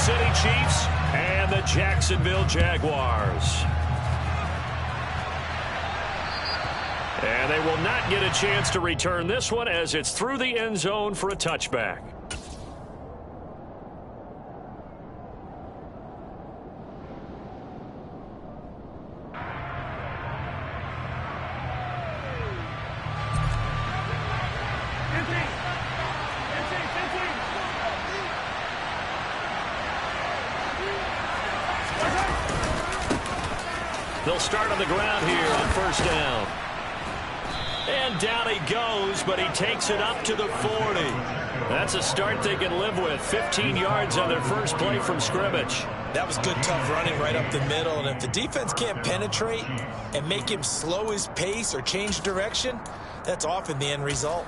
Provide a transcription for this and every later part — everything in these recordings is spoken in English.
City Chiefs and the Jacksonville Jaguars. And they will not get a chance to return this one as it's through the end zone for a touchback. They'll start on the ground here on first down. And down he goes, but he takes it up to the 40. That's a start they can live with. 15 yards on their first play from scrimmage. That was good, tough running right up the middle. And if the defense can't penetrate and make him slow his pace or change direction, that's often the end result.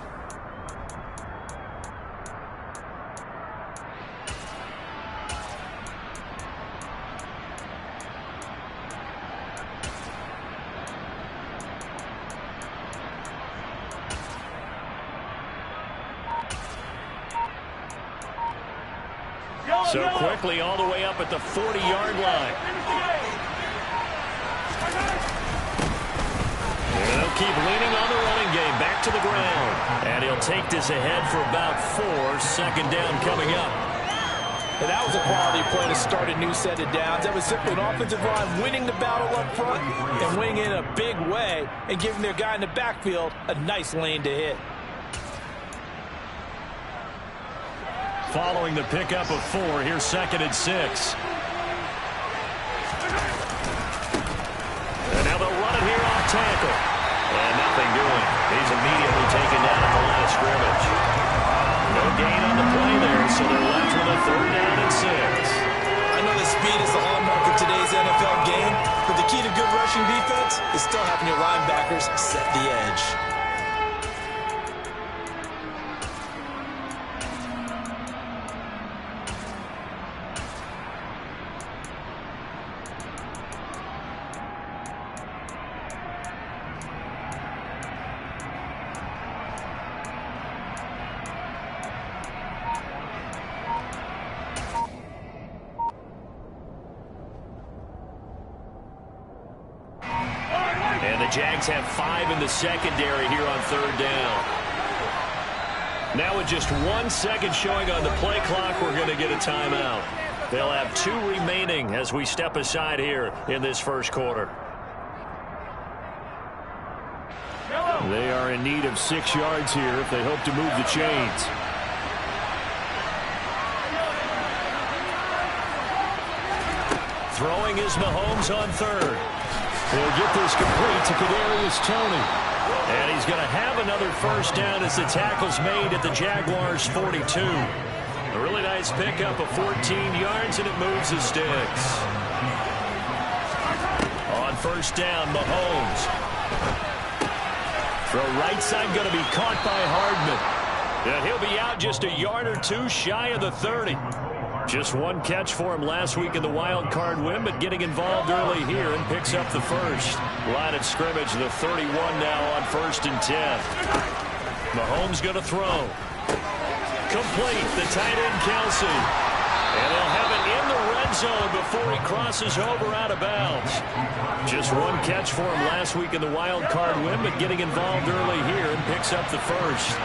So quickly all the way up at the 40-yard line. And they'll keep leaning on the running game. Back to the ground. And he'll take this ahead for about 4. Second down coming up. And that was a quality play to start a new set of downs. That was simply an offensive line winning the battle up front and winning in a big way and giving their guy in the backfield a nice lane to hit. Following the pickup of 4, here's 2nd and 6. And now they'll run it here off tackle. And nothing doing. He's immediately taken down at the line of scrimmage. No gain on the play there, so they're left with a 3rd down and 6. I know that speed is the hallmark of today's NFL game, but the key to good rushing defense is still having your linebackers set the edge. Jags have 5 in the secondary here on 3rd down. Now with just 1 second showing on the play clock, we're going to get a timeout. They'll have 2 remaining as we step aside here in this first quarter. They are in need of 6 yards here if they hope to move the chains. Throwing is Mahomes on 3rd. He'll get this complete to Kadarius Toney. And he's going to have another first down as the tackle's made at the Jaguars' 42. A really nice pickup of 14 yards, and it moves the sticks. On first down, Mahomes. Throw right side going to be caught by Hardman. And he'll be out just a yard or 2 shy of the 30. Just 1 catch for him last week in the wild card win, but getting involved early here and picks up the first. Line of scrimmage, the 31 now on 1st and 10. Mahomes going to throw. Complete, the tight end Kelsey. And he'll have it in the red zone before he crosses over out of bounds. Just 1 catch for him last week in the wild card win, but getting involved early here and picks up the first.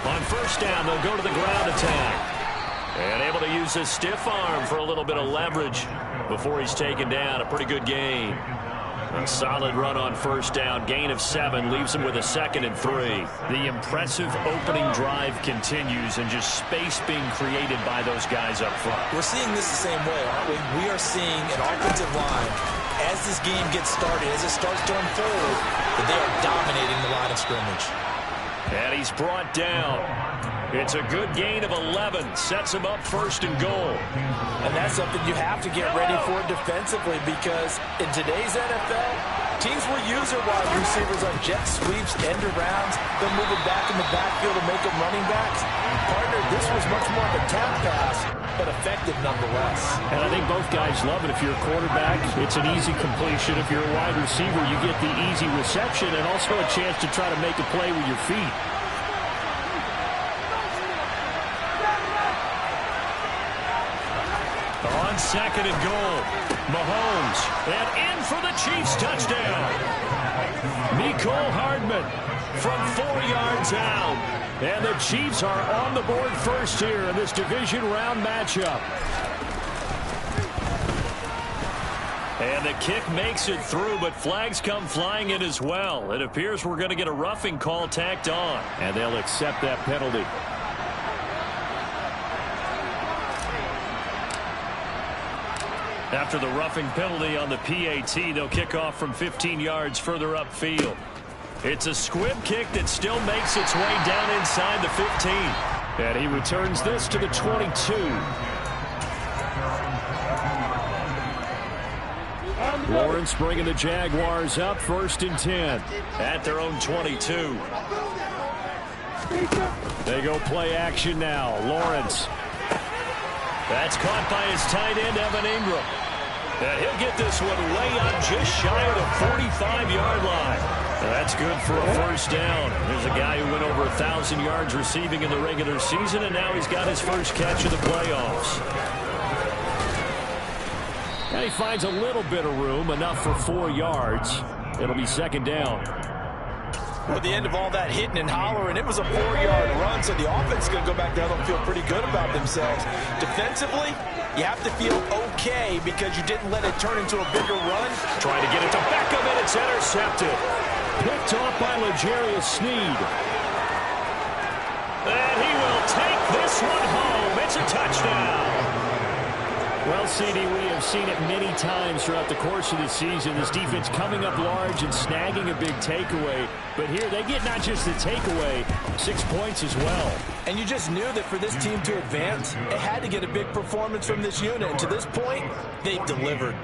On first down, they'll go to the ground attack. And able to use his stiff arm for a little bit of leverage before he's taken down. A pretty good gain. A solid run on first down. Gain of 7 leaves him with a 2nd and 3. The impressive opening drive continues and just space being created by those guys up front. We're seeing this the same way, aren't we? We are seeing an offensive line, as this game gets started, as it starts to unfold, that they are dominating the line of scrimmage. And he's brought down. It's a good gain of 11. Sets him up 1st and goal. And that's something you have to get ready for defensively, because in today's NFL, teams will use their wide receivers on jet sweeps, end arounds. They'll move them back in the backfield and make them running backs. Partner, this was much more of a tap pass, but effective nonetheless. And I think both guys love it. If you're a quarterback, it's an easy completion. If you're a wide receiver, you get the easy reception and also a chance to try to make a play with your feet. on 2nd and goal. Mahomes, and in for the Chiefs touchdown. Mecole Hardman from 4 yards out. And the Chiefs are on the board first here in this division round matchup. And the kick makes it through, but flags come flying in as well. It appears we're going to get a roughing call tacked on, and they'll accept that penalty. After the roughing penalty on the PAT, they'll kick off from 15 yards further upfield. It's a squib kick that still makes its way down inside the 15. And he returns this to the 22. Lawrence bringing the Jaguars up 1st and 10 at their own 22. They go play action now. Lawrence. That's caught by his tight end, Evan Ingram. And he'll get this one way up just shy of the 45-yard line. That's good for a first down. There's a guy who went over 1,000 yards receiving in the regular season, and now he's got his first catch of the playoffs. And he finds a little bit of room, enough for 4 yards. It'll be 2nd down. At the end of all that hitting and hollering, it was a 4-yard run, so the offense is going to go back there and feel pretty good about themselves. Defensively, you have to feel okay because you didn't let it turn into a bigger run. Trying to get it to Beckham, and it's intercepted. Picked off by L'Jarius Sneed. And he will take this one home. It's a touchdown. Well, CD, we have seen it many times throughout the course of the season. This defense coming up large and snagging a big takeaway. But here they get not just the takeaway, 6 points as well. And you just knew that for this team to advance, it had to get a big performance from this unit. And to this point, they've delivered.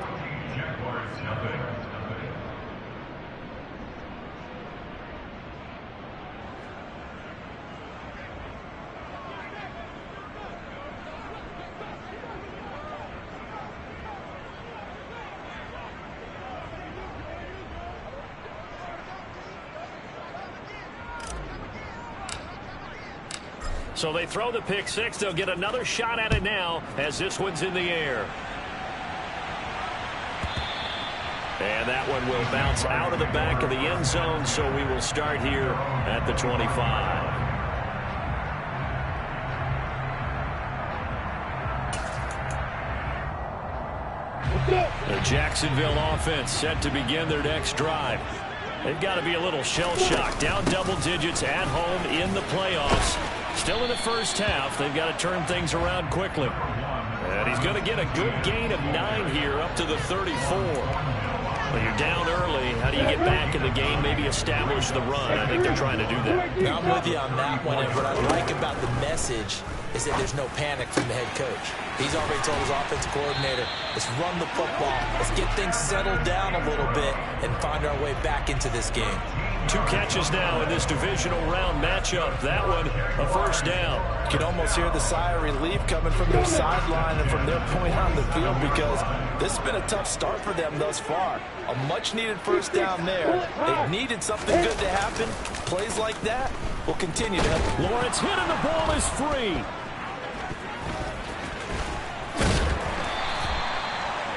So they throw the pick six. They'll get another shot at it now as this one's in the air. And that one will bounce out of the back of the end zone, so we will start here at the 25. The Jacksonville offense set to begin their next drive. They've got to be a little shell-shocked. Down double digits at home in the playoffs. Still in the first half. They've got to turn things around quickly. And he's going to get a good gain of 9 here up to the 34. Well, you're down early. How do you get back in the game? Maybe establish the run. I think they're trying to do that. Now, I'm with you on that one. And what I like about the message is that there's no panic from the head coach. He's already told his offensive coordinator, let's run the football. Let's get things settled down a little bit and find our way back into this game. 2 catches now in this divisional round matchup. That one, a first down. You can almost hear the sigh of relief coming from their sideline and from their point on the field because this has been a tough start for them thus far. A much-needed first down there. They needed something good to happen. Plays like that will continue to help. Lawrence hit and the ball is free.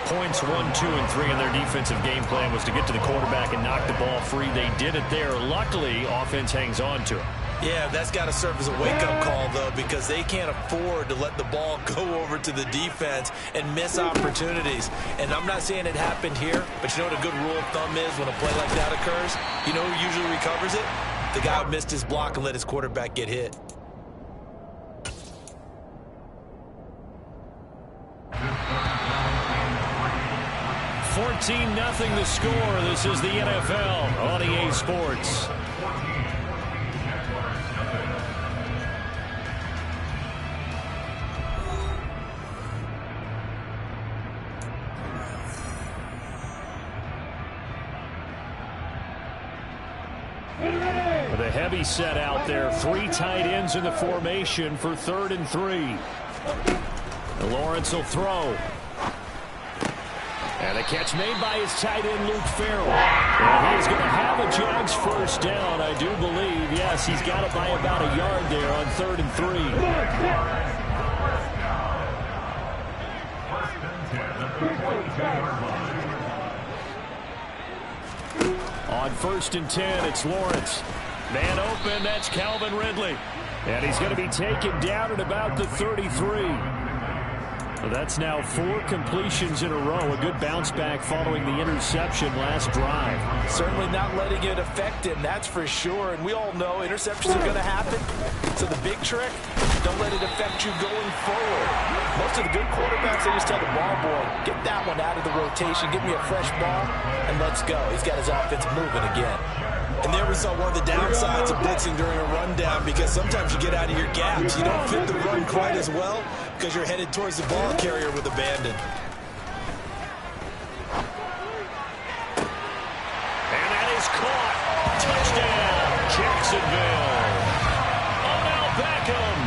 Points 1, 2, and 3 in their defensive game plan was to get to the quarterback and knock the ball free. They did it there. Luckily, offense hangs on to it. Yeah, that's got to serve as a wake-up call, though, because they can't afford to let the ball go over to the defense and miss opportunities. And I'm not saying it happened here, but you know what a good rule of thumb is when a play like that occurs? You know who usually recovers it? The guy who missed his block and let his quarterback get hit. $14-0 the score. This is the NFL on EA Sports. With a heavy set out there. 3 tight ends in the formation for 3rd and 3. And Lawrence will throw. And a catch made by his tight end, Luke Farrell. And he is going to have a Jags first down, I do believe. Yes, he's got it by about a yard there on 3rd and 3. On 1st and 10, it's Lawrence. Man open, that's Calvin Ridley. And he's going to be taken down at about the 33. So that's now 4 completions in a row. A good bounce back following the interception last drive. Certainly not letting it affect him, that's for sure. And we all know interceptions are going to happen. So the big trick, don't let it affect you going forward. Most of the good quarterbacks, they just tell the ball boy, get that one out of the rotation, give me a fresh ball, and let's go. He's got his offense moving again. And there we saw one of the downsides of blitzing during a rundown, because sometimes you get out of your gaps. You don't fit the run quite as well because you're headed towards the ball carrier with abandon. And that is caught. Touchdown, Jacksonville. Odell Beckham,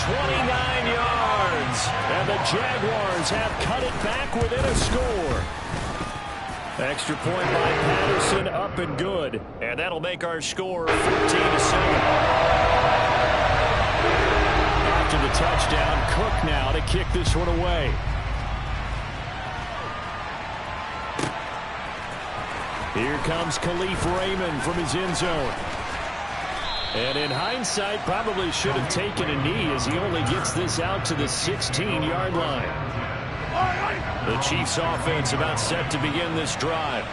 29 yards. And the Jaguars have cut it back within a score. Extra point by Patterson, up and good. And that'll make our score 14-7. After the touchdown, Cook now to kick this one away. Here comes Khalif Raymond from his end zone. And in hindsight, probably should have taken a knee as he only gets this out to the 16-yard line. The Chiefs offense about set to begin this drive.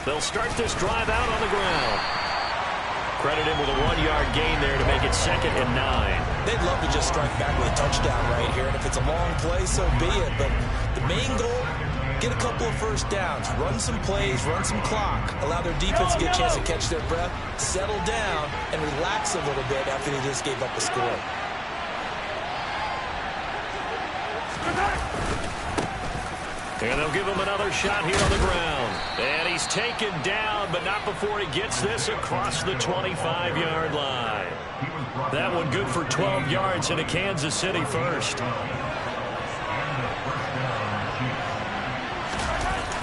They'll start this drive out on the ground. Credit him with a 1-yard gain there to make it 2nd and 9. They'd love to just strike back with a touchdown right here, and if it's a long play, so be it. But the main goal, get a couple of first downs, run some plays, run some clock, allow their defense to get a chance to catch their breath, settle down, and relax a little bit after they just gave up a score. And they'll give him another shot here on the ground. And he's taken down, but not before he gets this across the 25-yard line. That one good for 12 yards into Kansas City first.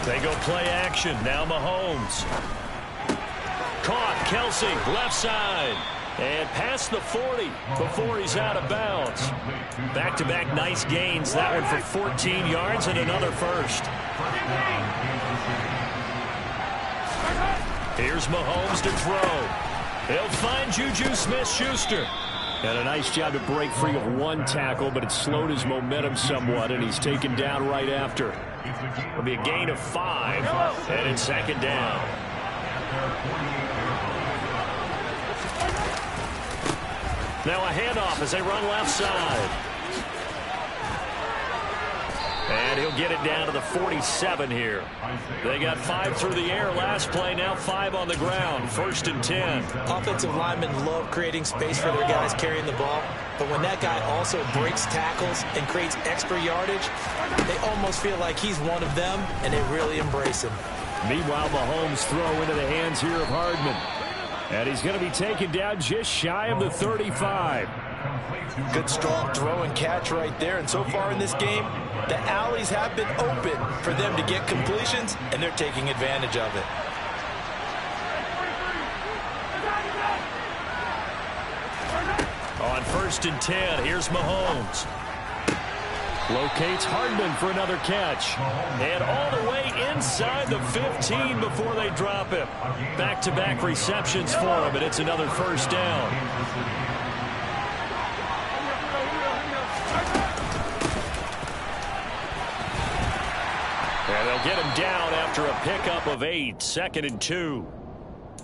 They go play action. Now Mahomes. Caught. Kelsey, left side. And past the 40 before he's out of bounds. Back-to-back nice gains. That one for 14 yards and another first. Here's Mahomes to throw. He'll find Juju Smith-Schuster. And a nice job to break free of one tackle, but it slowed his momentum somewhat, and he's taken down right after. It'll be a gain of 5, and it's 2nd down. Now a handoff as they run left side. And he'll get it down to the 47 here. They got 5 through the air last play, now 5 on the ground. 1st and 10. Offensive linemen love creating space for their guys carrying the ball. But when that guy also breaks tackles and creates extra yardage, they almost feel like he's one of them, and they really embrace him. Meanwhile, Mahomes throw into the hands here of Hardman. And he's going to be taken down just shy of the 35. Good strong throw and catch right there. And so far in this game, the alleys have been open for them to get completions, and they're taking advantage of it. On 1st and 10, here's Mahomes. Locates Hardman for another catch. And all the way inside the 15 before they drop him. Back-to-back receptions for him, and it's another first down. And they'll get him down after a pickup of 8, 2nd and 2.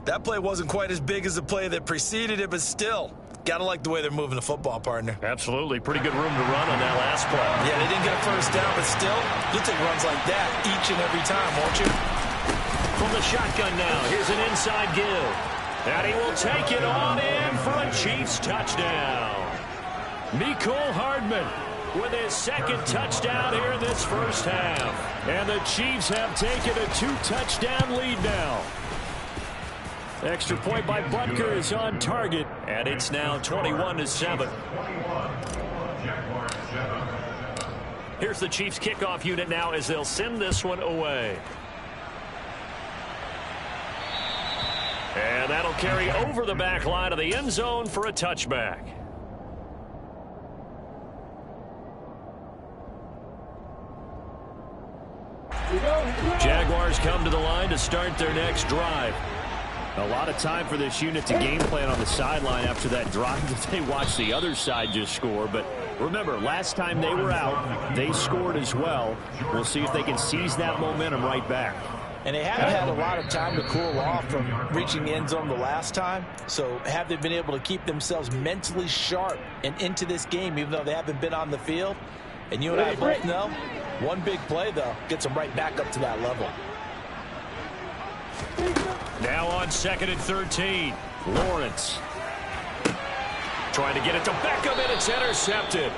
That play wasn't quite as big as the play that preceded it, but still, gotta like the way they're moving the football, partner. Absolutely. Pretty good room to run on that last play. Yeah, they didn't get a first down, but still, you'll take runs like that each and every time, won't you? From the shotgun now, here's an inside give. And he will take it on in for a Chiefs touchdown. Mecole Hardman with his 2nd touchdown here in this first half. And the Chiefs have taken a 2-touchdown lead now. Extra point by Butker is on target, and it's now 21-7. Here's the Chiefs kickoff unit now as they'll send this one away. And that'll carry over the back line of the end zone for a touchback. come to the line to start their next drive. A lot of time for this unit to game plan on the sideline after that drive that they watched the other side just score. But remember, last time they were out, they scored as well. We'll see if they can seize that momentum right back. And they haven't had a lot of time to cool off from reaching the end zone the last time. So have they been able to keep themselves mentally sharp and into this game, even though they haven't been on the field? And you and I both know, one big play, though, gets them right back up to that level. Now on 2nd and 13, Lawrence. Trying to get it to Beckham, and it's intercepted.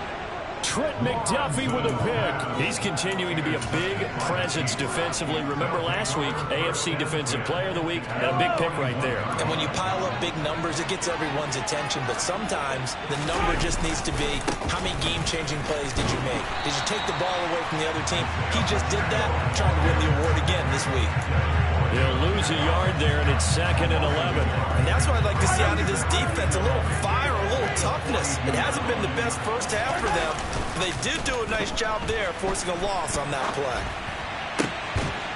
Trent McDuffie with a pick. He's continuing to be a big presence defensively. Remember last week, AFC Defensive Player of the Week, and a big pick right there. And when you pile up big numbers, it gets everyone's attention. But sometimes the number just needs to be, how many game-changing plays did you make? Did you take the ball away from the other team? He just did that, trying to win the award again this week. He'll lose a yard there, and it's 2nd and 11. And that's what I'd like to see out of this defense, a little fire, a little toughness. It hasn't been the best first half for them. They did do a nice job there, forcing a loss on that play.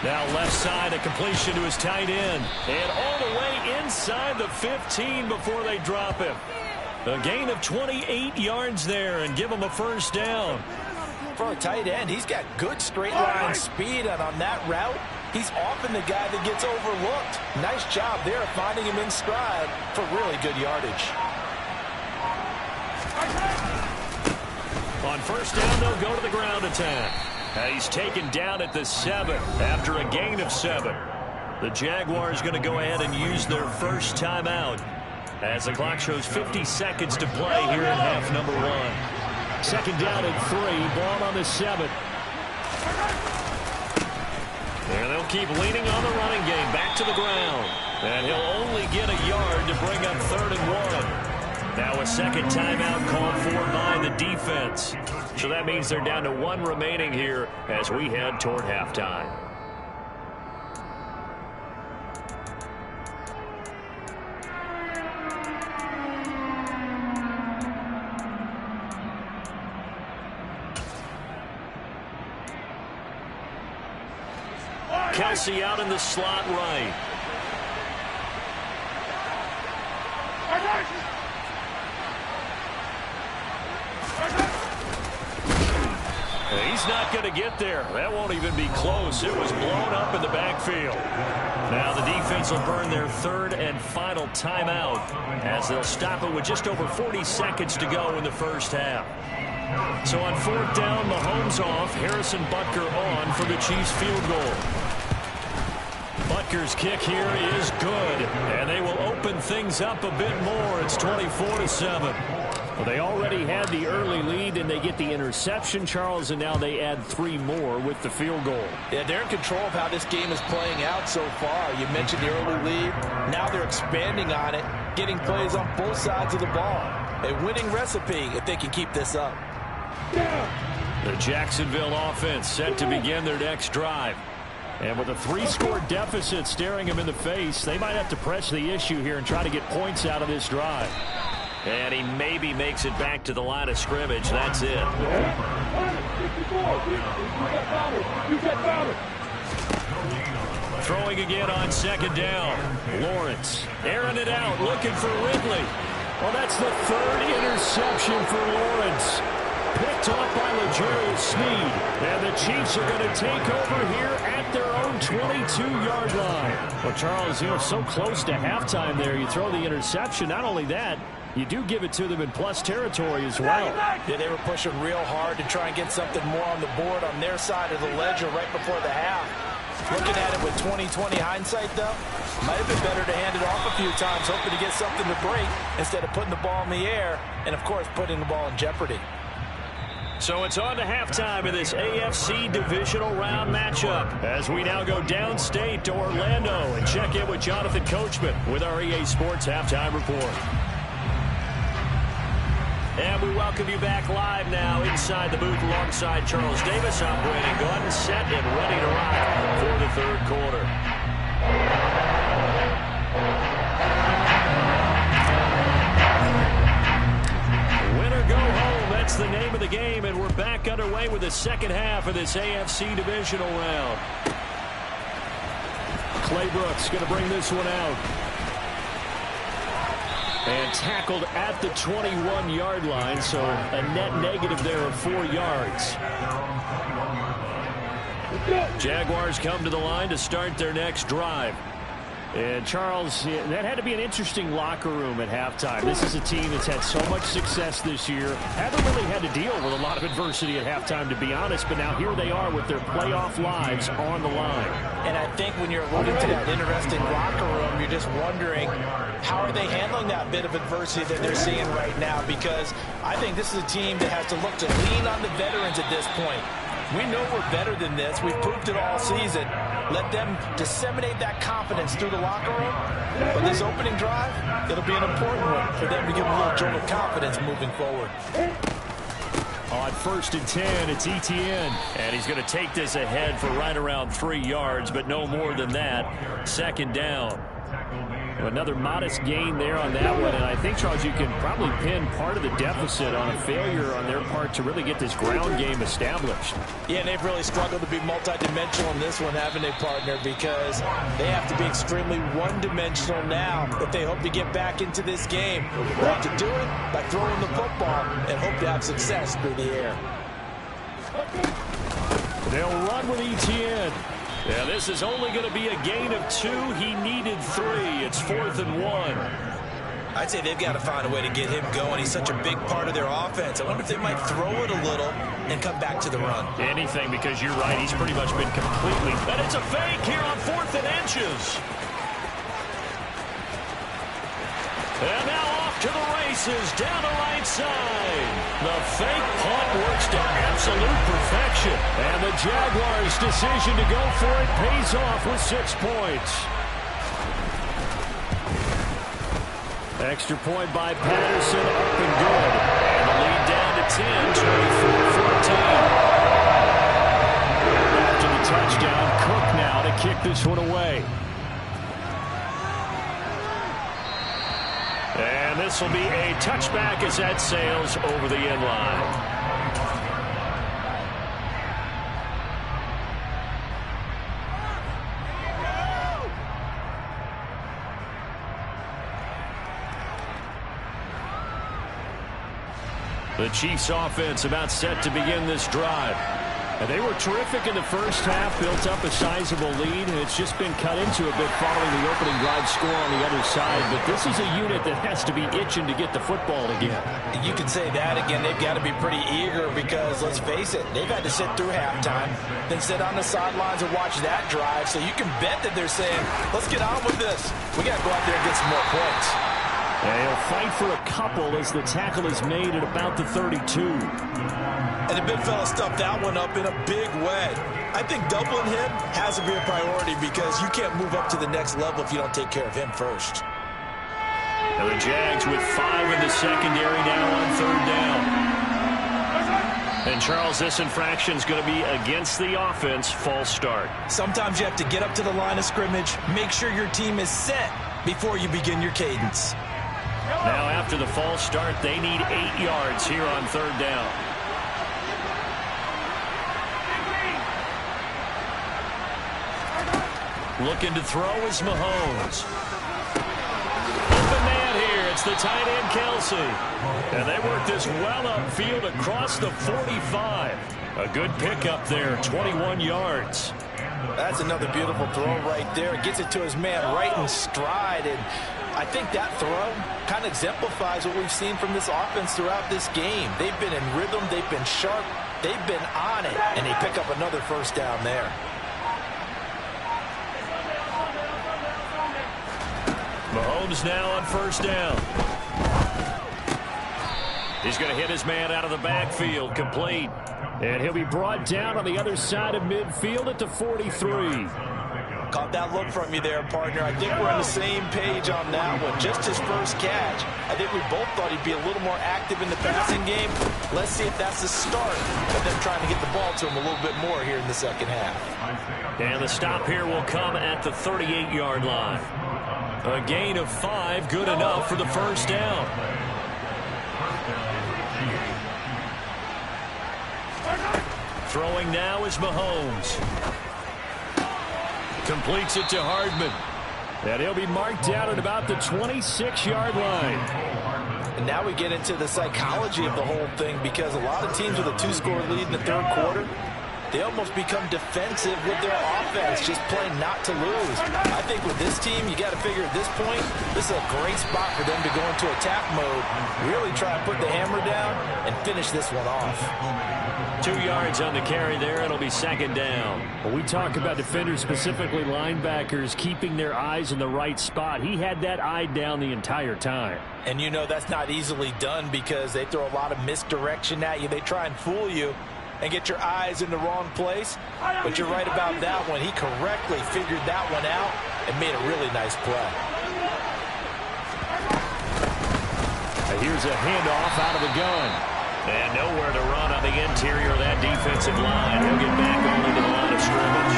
Now left side, a completion to his tight end. And all the way inside the 15 before they drop him. A gain of 28 yards there and give him a first down. For a tight end, he's got good straight line speed, and on that route, he's often the guy that gets overlooked. Nice job there finding him in stride for really good yardage. On first down, they'll go to the ground attack. He's taken down at the 7 after a gain of 7. The Jaguars going to go ahead and use their first timeout as the clock shows 50 seconds to play here in half number 1. 2nd down and 3, ball on the 7. And they'll keep leaning on the running game, back to the ground. And he'll only get a yard to bring up 3rd and 1. Now a second timeout called for by the defense. So that means they're down to 1 remaining here as we head toward halftime. Kelsey out in the slot right. He's not going to get there. That won't even be close. It was blown up in the backfield. Now the defense will burn their 3rd and final timeout as they'll stop it with just over 40 seconds to go in the first half. So on 4th down, Mahomes off, Harrison Butker on for the Chiefs field goal. Butker's kick here is good, and they will open things up a bit more. It's 24-7. Well, they already had the early lead, and they get the interception, Charles, and now they add 3 more with the field goal. Yeah, they're in control of how this game is playing out so far. You mentioned the early lead. Now they're expanding on it, getting plays on both sides of the ball. A winning recipe if they can keep this up. The Jacksonville offense set to begin their next drive. And with a 3-score deficit staring them in the face, they might have to press the issue here and try to get points out of this drive. And he maybe makes it back to the line of scrimmage. That's it. Throwing again on 2nd down. Lawrence airing it out, looking for Ridley. Well, that's the 3rd interception for Lawrence. Picked off by L'Jarius Sneed. And the Chiefs are going to take over here at their own 22-yard line. Well, Charles, so close to halftime there. You throw the interception. Not only that, you do give it to them in plus territory as well. Yeah, they were pushing real hard to try and get something more on the board on their side of the ledger right before the half. Looking at it with 20/20 hindsight, though, might have been better to hand it off a few times, hoping to get something to break instead of putting the ball in the air and, of course, putting the ball in jeopardy. So it's on to halftime in this AFC divisional round matchup as we now go downstate to Orlando and check in with Jonathan Coachman with our EA Sports Halftime Report. And we welcome you back live now inside the booth alongside Charles Davis. I'm Brandon Gunn, set and ready to rock for the 3rd quarter. Winner go home, that's the name of the game, and we're back underway with the second half of this AFC divisional round. Claybrooks going to bring this one out. And tackled at the 21-yard line, so a net negative there of 4 yards. Jaguars come to the line to start their next drive. And, Charles, that had to be an interesting locker room at halftime. This is a team that's had so much success this year. Haven't really had to deal with a lot of adversity at halftime, to be honest. But now here they are with their playoff lives on the line. And I think when you're alluding to that interesting locker room, you're just wondering, how are they handling that bit of adversity that they're seeing right now? Because I think this is a team that has to look to lean on the veterans at this point. We know we're better than this. We've proved it all season. Let them disseminate that confidence through the locker room. For this opening drive, it'll be an important one for them to give them a little jolt of confidence moving forward. On 1st and 10, it's Etienne. And he's going to take this ahead for right around 3 yards, but no more than that. 2nd down. Another modest gain there on that one, and I think, Charles, you can probably pin part of the deficit on a failure on their part to really get this ground game established. Yeah, and they've really struggled to be multidimensional in this one, haven't they, partner? Because they have to be extremely one-dimensional now if they hope to get back into this game. They have to do it by throwing the football and hope to have success through the air. They'll run with Etienne. Yeah, this is only going to be a gain of 2. He needed 3. It's 4th and 1. I'd say they've got to find a way to get him going. He's such a big part of their offense. I wonder if they might throw it a little and come back to the run. Anything, because you're right. He's pretty much been completely. And it's a fake here on 4th and inches. And now off to the races down the right side. The fake punt works to absolute perfection. And the Jaguars' decision to go for it pays off with 6 points. Extra point by Patterson, up and good. And the lead down to 10, 24-14. After the touchdown, Cook now to kick this one away. And this will be a touchback as that sails over the end line. The Chiefs offense about set to begin this drive. And they were terrific in the first half, built up a sizable lead, and it's just been cut into a bit following the opening drive score on the other side. But this is a unit that has to be itching to get the football again. You can say that again. They've got to be pretty eager because, let's face it, they've had to sit through halftime, then sit on the sidelines and watch that drive. So you can bet that they're saying, let's get on with this. We got to go out there and get some more points. And he'll fight for a couple as the tackle is made at about the 32. And the big fella stuffed that one up in a big way. I think doubling him has to be a priority because you can't move up to the next level if you don't take care of him first. And the Jags with 5 in the secondary now on 3rd down. And, Charles, this infraction is going to be against the offense, false start. Sometimes you have to get up to the line of scrimmage, make sure your team is set before you begin your cadence. Now after the false start, they need 8 yards here on 3rd down. Looking to throw is Mahomes. Open man here. It's the tight end, Kelsey. And they work this well upfield across the 45. A good pickup there, 21 yards. That's another beautiful throw right there. Gets it to his man right in stride. And I think that throw kind of exemplifies what we've seen from this offense throughout this game. They've been in rhythm. They've been sharp. They've been on it. And they pick up another first down there. Mahomes now on 1st down. He's going to hit his man out of the backfield, complete. And he'll be brought down on the other side of midfield at the 43. Caught that look from you there, partner. I think we're on the same page on that one. Just his first catch. I think we both thought he'd be a little more active in the passing game. Let's see if that's the start of them trying to get the ball to him a little bit more here in the second half. And the stop here will come at the 38-yard line. A gain of 5, good enough for the first down. Throwing now is Mahomes. Completes it to Hardman. And he'll be marked down at about the 26-yard line. And now we get into the psychology of the whole thing, because a lot of teams with a 2-score lead in the third quarter, they almost become defensive with their offense, just playing not to lose. I think with this team, you got to figure at this point, this is a great spot for them to go into attack mode, really try to put the hammer down and finish this one off. 2 yards on the carry there. It'll be second down. When we talk about defenders, specifically linebackers, keeping their eyes in the right spot, he had that eye down the entire time. And you know that's not easily done, because they throw a lot of misdirection at you. They try and fool you and get your eyes in the wrong place. But you're right about that one. He correctly figured that one out and made a really nice play. Here's a handoff out of the gun. And nowhere to run on the interior of that defensive line. He'll get back only to the line of scrimmage.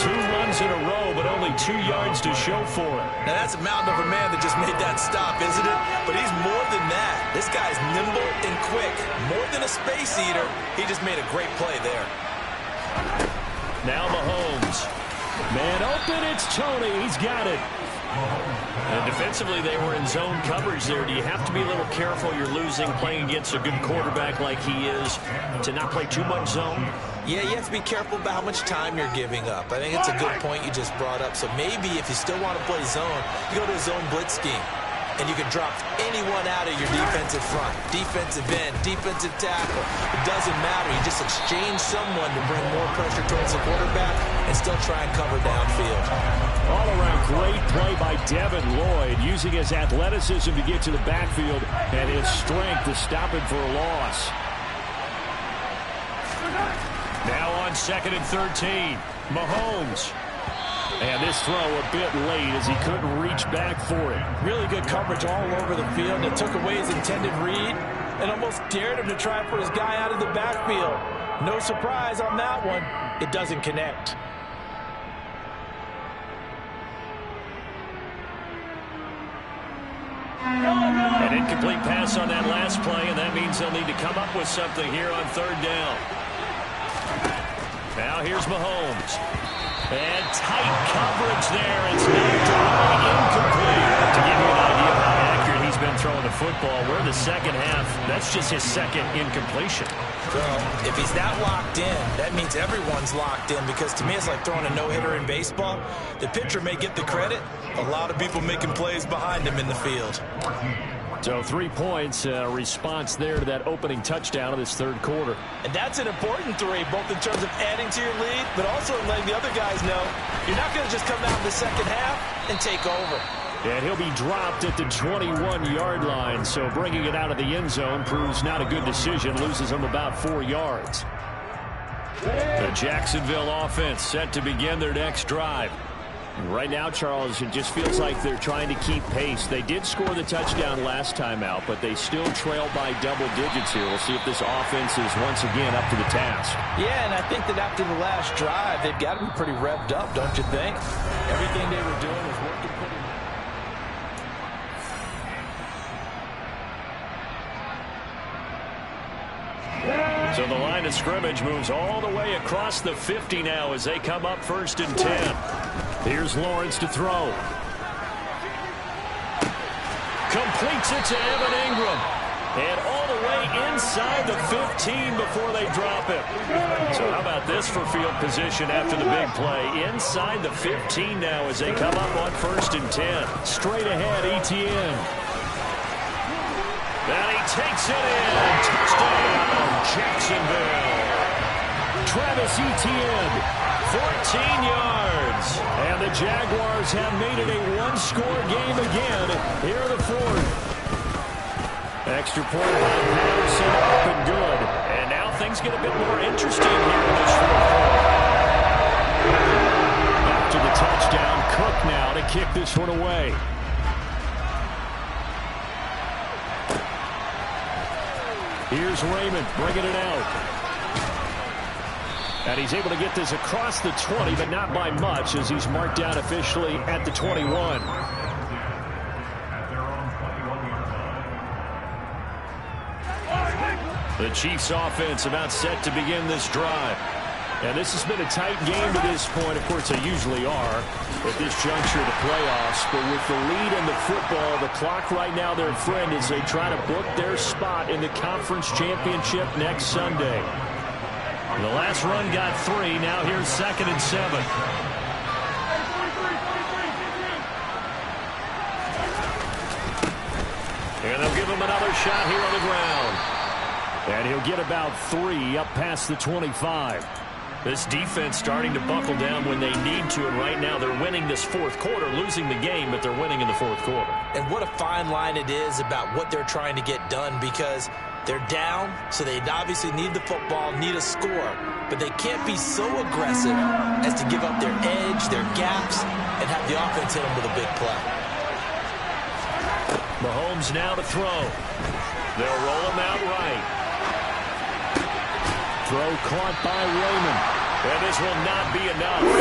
2 runs in a row, but only 2 yards to show for it. Now that's a mountain of a man that just made that stop, isn't it? But he's more than that. This guy's nimble and quick. More than a space eater. He just made a great play there. Now Mahomes. Man open, it's Tony. He's got it. And defensively, they were in zone coverage there. Do you have to be a little careful? You're losing, playing against a good quarterback like he is, to not play too much zone? Yeah, you have to be careful about how much time you're giving up. I think it's a good point you just brought up. So maybe if you still want to play zone, you go to a zone blitz scheme. And you can drop anyone out of your defensive front, defensive end, defensive tackle. It doesn't matter. You just exchange someone to bring more pressure towards the quarterback and still try and cover downfield. All around great play by Devin Lloyd, using his athleticism to get to the backfield and his strength to stop him for a loss. Now on 2nd and 13, Mahomes. And this throw a bit late as he couldn't reach back for it. Really good coverage all over the field. It took away his intended read and almost dared him to try and put his guy out of the backfield. No surprise on that one. It doesn't connect. An incomplete pass on that last play, and that means they'll need to come up with something here on 3rd down. Now here's Mahomes. And tight coverage there. It's knocked away, incomplete. To give you an idea of how accurate he's been throwing the football, we're in the second half. That's just his 2nd incompletion. Well, if he's that locked in, that means everyone's locked in, because to me it's like throwing a no-hitter in baseball. The pitcher may get the credit. A lot of people making plays behind him in the field. So 3 points, response there to that opening touchdown of this 3rd quarter. And that's an important 3, both in terms of adding to your lead, but also letting the other guys know you're not going to just come out in the second half and take over. And he'll be dropped at the 21-yard line, so bringing it out of the end zone proves not a good decision, loses him about 4 yards. The Jacksonville offense set to begin their next drive. Right now, Charles, it just feels like they're trying to keep pace. They did score the touchdown last time out, but they still trail by double digits here. We'll see if this offense is once again up to the task. Yeah, and I think that after the last drive, they've got to be pretty revved up, don't you think? Everything they were doing was working pretty well. So the line of scrimmage moves all the way across the 50 now as they come up 1st and 10. Here's Lawrence to throw. Completes it to Evan Ingram. And all the way inside the 15 before they drop it. So how about this for field position after the big play? Inside the 15 now as they come up on 1st and 10. Straight ahead, Etienne. And he takes it in. Touchdown, Jacksonville. Travis Etienne, 14 yards. And the Jaguars have made it a 1-score game again here in the 4th. Extra point by Patterson, up and good. And now things get a bit more interesting here in this 4th quarter. After the touchdown, Cook now to kick this one away. Here's Raymond bringing it out. And he's able to get this across the 20, but not by much, as he's marked down officially at the 21. The Chiefs offense about set to begin this drive. And this has been a tight game to this point. Of course, they usually are at this juncture of the playoffs. But with the lead in the football, the clock right now, their friend, as they try to book their spot in the conference championship next Sunday. The last run got 3. Now here's 2nd and 7. And they'll give him another shot here on the ground. And he'll get about 3 up past the 25. This defense starting to buckle down when they need to, and right now they're winning this fourth quarter, losing the game, but they're winning in the fourth quarter. And what a fine line it is about what they're trying to get done, because they're down, so they obviously need the football, need a score, but they can't be so aggressive as to give up their edge, their gaps, and have the offense hit them with a big play. Mahomes now to throw. They'll roll him out right. Throw caught by Raymond. And this will not be enough. 5 he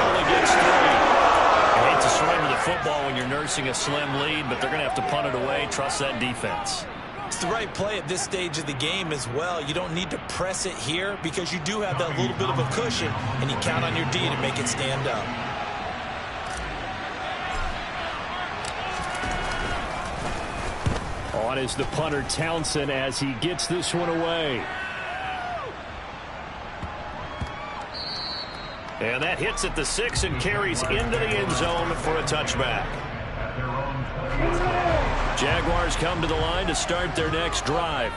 only gets 3. I hate to surrender the football when you're nursing a slim lead, but they're going to have to punt it away. Trust that defense. It's the right play at this stage of the game as well. You don't need to press it here because you do have that little bit of a cushion, and you count on your D to make it stand up. On is the punter Townsend as he gets this one away. And that hits at the 6 and carries into the end zone for a touchback. Jaguars come to the line to start their next drive.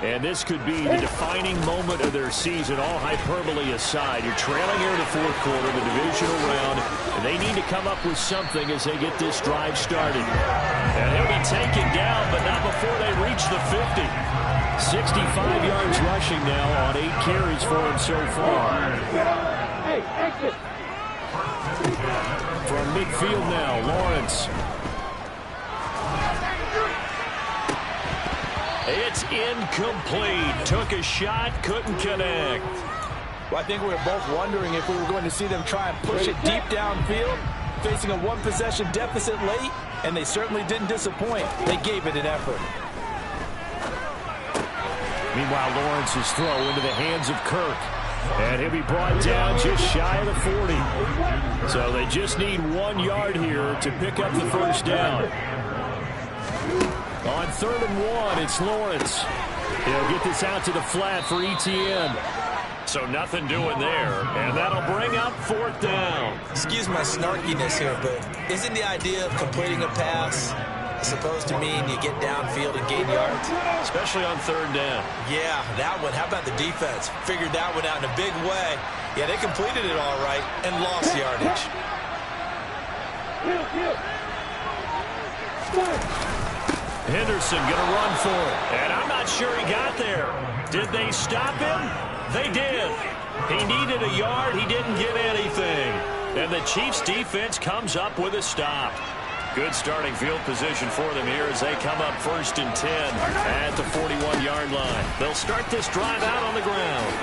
And this could be the defining moment of their season, all hyperbole aside. You're trailing here in the fourth quarter, the divisional round, and they need to come up with something as they get this drive started. And he'll be taken down, but not before they reach the 50. 65 yards rushing now on 8 carries for him so far. From midfield now, Lawrence. It's incomplete. Took a shot, couldn't connect. Well, I think we were both wondering if we were going to see them try and push it deep downfield, facing a one-possession deficit late, and they certainly didn't disappoint. They gave it an effort. Meanwhile, Lawrence's throw into the hands of Kirk. And he'll be brought down just shy of the 40. So they just need 1 yard here to pick up the first down. On 3rd and 1, it's Lawrence. He'll get this out to the flat for Etienne. So nothing doing there. And that'll bring up 4th down. Excuse my snarkiness here, but isn't the idea of completing a pass supposed to mean you get downfield and gain yards? Especially on 3rd down. Yeah, that one. How about the defense? Figured that one out in a big way. Yeah, they completed it all right and lost yardage. Henderson going to run for it. And I'm not sure he got there. Did they stop him? They did. He needed a yard. He didn't get anything. And the Chiefs defense comes up with a stop. Good starting field position for them here as they come up 1st and 10 at the 41-yard line. They'll start this drive out on the ground.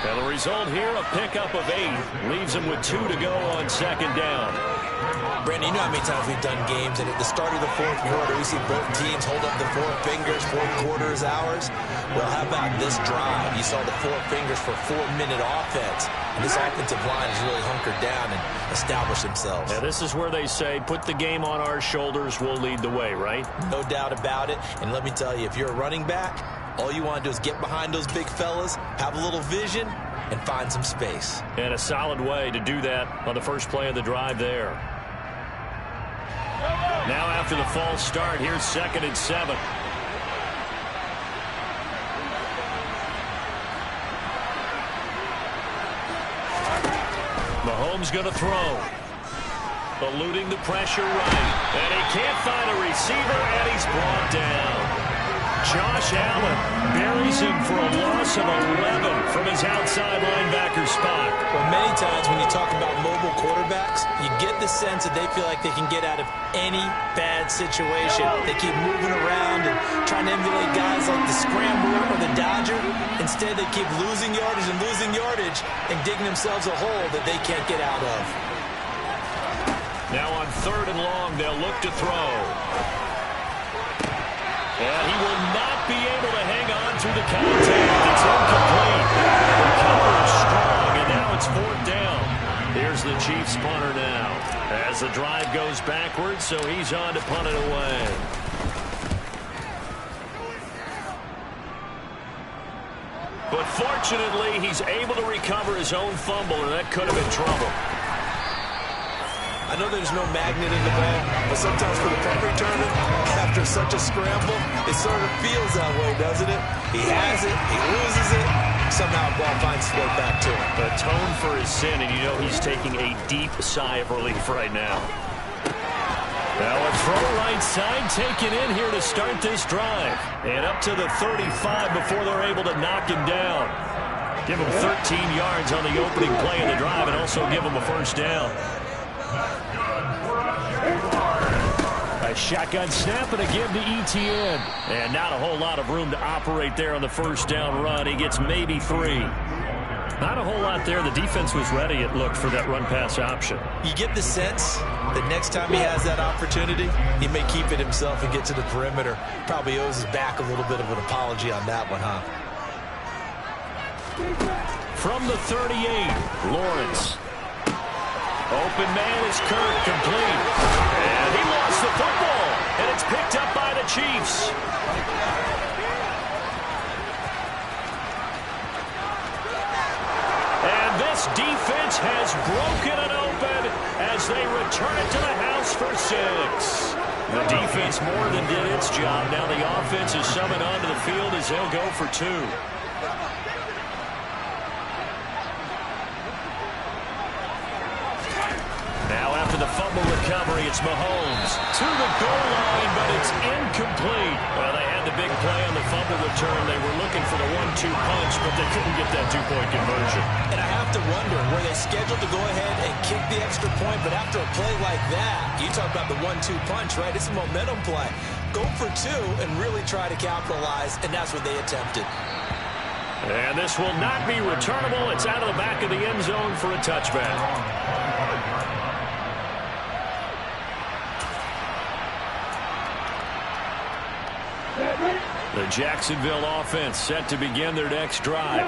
And the result here, a pickup of 8. Leaves them with 2 to go on 2nd down. Brandon, you know how many times we've done games, and at the start of the fourth quarter, we see both teams hold up the 4 fingers, 4th quarter is ours. Well, how about this drive? You saw the 4 fingers for 4-minute offense, and this offensive line has really hunkered down and established themselves. Now, this is where they say, put the game on our shoulders, we'll lead the way, right? No doubt about it, and let me tell you, if you're a running back, all you want to do is get behind those big fellas, have a little vision, and find some space. And a solid way to do that on the first play of the drive there. Now after the false start, here's 2nd and 7. Mahomes going to throw. Eluding the pressure right. And he can't find a receiver, and he's brought down. Josh Allen buries him for a loss of 11 from his outside linebacker spot. Well, many times when you talk about mobile quarterbacks, you get the sense that they feel like they can get out of any bad situation. They keep moving around and trying to emulate guys like the Scrambler or the Dodger. Instead, they keep losing yardage and digging themselves a hole that they can't get out of. Now on 3rd and long, they'll look to throw. And he will not be able to hang on through the contact. It's incomplete. Chiefs punter now. As the drive goes backwards, so he's on to punt it away. But fortunately, he's able to recover his own fumble, and that could have been trouble. I know there's no magnet in the ball, but sometimes for the punt returner, after such a scramble, it sort of feels that way, doesn't it? He has it, he loses it, somehow the ball finds its way back to him. Atone for his sin, and you know he's taking a deep sigh of relief right now. Now a throw right side taken in here to start this drive. And up to the 35 before they're able to knock him down. Give him 13 yards on the opening play of the drive and also give him a first down. A shotgun snap and a give to Etienne. And not a whole lot of room to operate there on the first down run. He gets maybe 3. Not a whole lot there. The defense was ready, it looked, for that run-pass option. You get the sense that next time he has that opportunity, he may keep it himself and get to the perimeter. Probably owes his back a little bit of an apology on that one, huh? From the 38, Lawrence. Open man is Kirk, complete. And he lost the football. And it's picked up by the Chiefs. And this defense has broken it open as they return it to the house for 6. The defense more than did its job. Now the offense is summoned onto the field as they'll go for 2. Now after the fumble recovery, it's Mahomes to the goal line, but it's incomplete. Well, they had the big play on the fumble return. They were looking for the 1-2 punch, but they couldn't get that 2-point conversion. And I have to wonder, were they scheduled to go ahead and kick the extra point, but after a play like that, you talk about the 1-2 punch, right? It's a momentum play. Go for 2 and really try to capitalize, and that's what they attempted. And this will not be returnable. It's out of the back of the end zone for a touchback. The Jacksonville offense set to begin their next drive.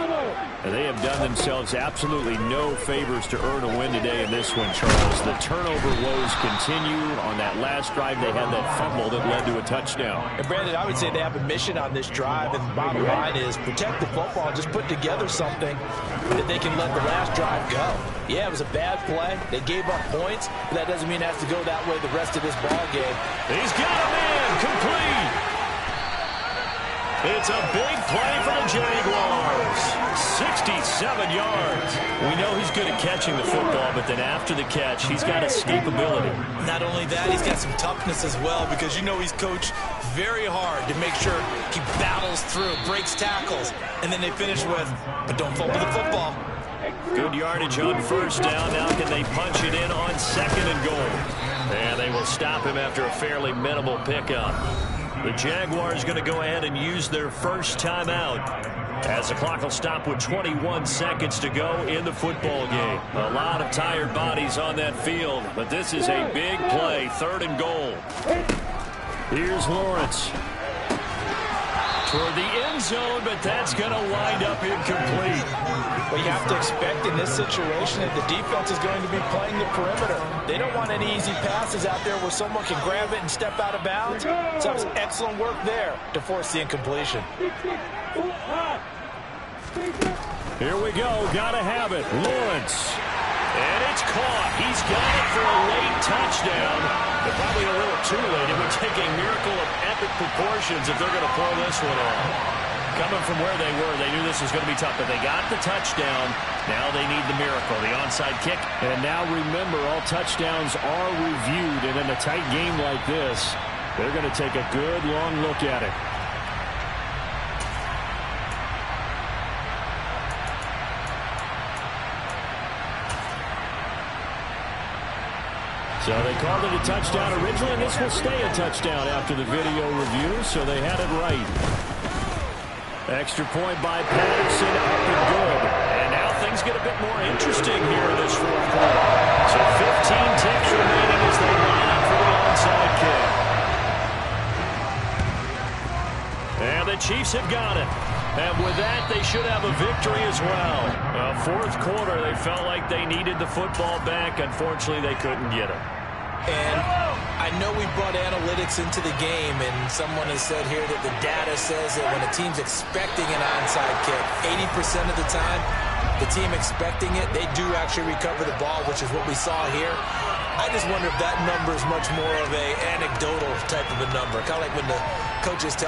And they have done themselves absolutely no favors to earn a win today in this one, Charles. The turnover woes continue. On that last drive, they had that fumble that led to a touchdown. And Brandon, I would say they have a mission on this drive, and the bottom line is protect the football and just put together something that they can let the last drive go. Yeah, it was a bad play. They gave up points, but that doesn't mean it has to go that way the rest of this ball game. He's got a man, complete. It's a big play for the Jaguars. 67 yards. We know he's good at catching the football, but then after the catch, he's got escapability. Not only that, he's got some toughness as well, because you know he's coached very hard to make sure he battles through, breaks tackles, and then they finish with, but don't fumble the football. Good yardage on first down. Now can they punch it in on 2nd and goal? And they will stop him after a fairly minimal pickup. The Jaguars going to go ahead and use their first timeout as the clock will stop with 21 seconds to go in the football game. A lot of tired bodies on that field, but this is a big play, 3rd and goal. Here's Lawrence toward the end zone, but that's going to wind up incomplete. Well, you have to expect in this situation that the defense is going to be playing the perimeter. They don't want any easy passes out there where someone can grab it and step out of bounds. So that was excellent work there to force the incompletion. Here we go. Got to have it. Lawrence. And it's caught. He's got it for a late touchdown. But probably a little too late. It would take a miracle of epic proportions if they're going to pull this one off. Coming from where they were, they knew this was going to be tough, but they got the touchdown. Now they need the miracle, the onside kick. And now remember, all touchdowns are reviewed, and in a tight game like this, they're going to take a good long look at it. So they called it a touchdown originally, and this will stay a touchdown after the video review, so they had it right. Extra point by Patterson, up and good. And now things get a bit more interesting here in this 4th quarter. So 15 ticks remaining as they line up for the onside kick. And the Chiefs have got it. And with that, they should have a victory as well. Fourth quarter, they felt like they needed the football back. Unfortunately, they couldn't get it. And I know we brought analytics into the game, and someone has said here that the data says that when a team's expecting an onside kick, 80% of the time, the team expecting it, they do actually recover the ball, which is what we saw here. I just wonder if that number is much more of a anecdotal type of a number, kind of like when the coaches tell